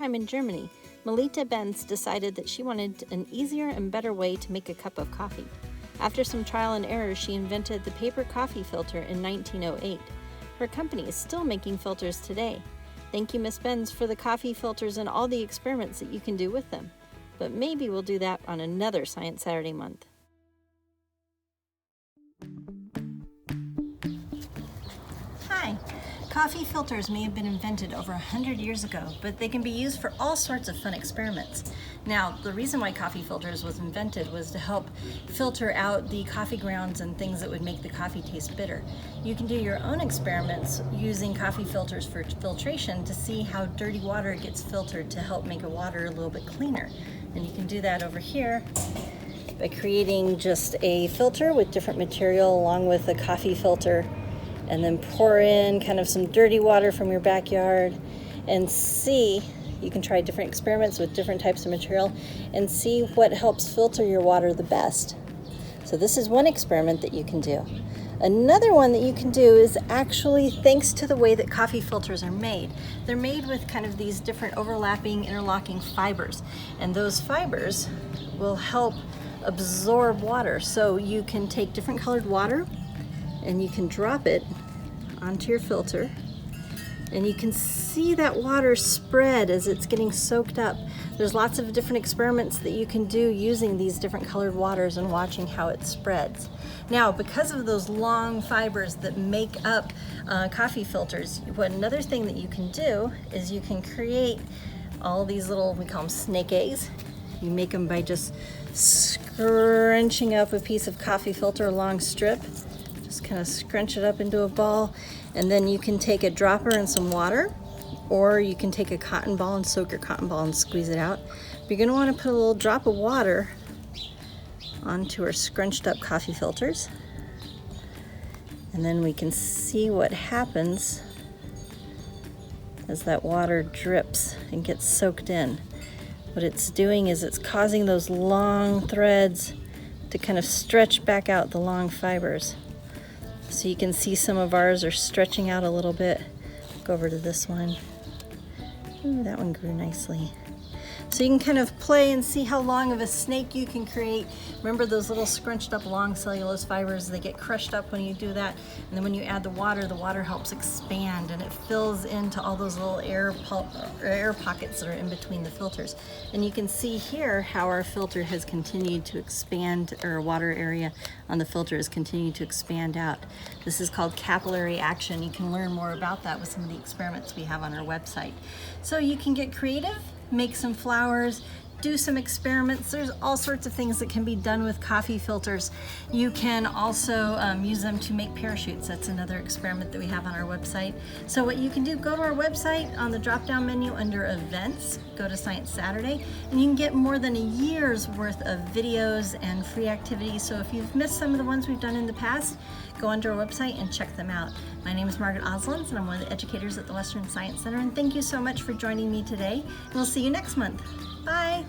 I'm in Germany. Melita Benz decided that she wanted an easier and better way to make a cup of coffee. After some trial and error, she invented the paper coffee filter in 1908. Her company is still making filters today. Thank you, Miss Benz, for the coffee filters and all the experiments that you can do with them. But maybe we'll do that on another Science Saturday month. Hi. Coffee filters may have been invented over 100 years ago, but they can be used for all sorts of fun experiments. Now, the reason why coffee filters was invented was to help filter out the coffee grounds and things that would make the coffee taste bitter. You can do your own experiments using coffee filters for filtration to see how dirty water gets filtered to help make a water a little bit cleaner. And you can do that over here by creating just a filter with different material along with a coffee filter, and then pour in kind of some dirty water from your backyard and see, you can try different experiments with different types of material and see what helps filter your water the best. So this is one experiment that you can do. Another one that you can do is actually thanks to the way that coffee filters are made. They're made with kind of these different overlapping, interlocking fibers, and those fibers will help absorb water. So you can take different colored water and you can drop it onto your filter, and you can see that water spread as it's getting soaked up. There's lots of different experiments that you can do using these different colored waters and watching how it spreads. Now, because of those long fibers that make up coffee filters, another thing that you can do is you can create all these little, we call them snake eggs. You make them by just scrunching up a piece of coffee filter, a long strip. Just kind of scrunch it up into a ball, and then you can take a dropper and some water, or you can take a cotton ball and soak your cotton ball and squeeze it out. But you're going to want to put a little drop of water onto our scrunched up coffee filters, and then we can see what happens as that water drips and gets soaked in. What it's doing is it's causing those long threads to kind of stretch back out the long fibers. So you can see some of ours are stretching out a little bit. Go over to this one. Ooh, that one grew nicely. So you can kind of play and see how long of a snake you can create. Remember those little scrunched up long cellulose fibers, they get crushed up when you do that. And then when you add the water helps expand and it fills into all those little air pockets that are in between the filters. And you can see here how our filter has continued to expand, or water area on the filter has continued to expand out. This is called capillary action. You can learn more about that with some of the experiments we have on our website. So you can get creative, make some flowers, do some experiments. There's all sorts of things that can be done with coffee filters. You can also use them to make parachutes. That's another experiment that we have on our website. So what you can do, go to our website on the drop-down menu under events, go to Science Saturday, and you can get more than a year's worth of videos and free activities. So if you've missed some of the ones we've done in the past, go onto our website and check them out. My name is Margaret Oslins, and I'm one of the educators at the Western Science Center, and thank you so much for joining me today. And we'll see you next month. Bye.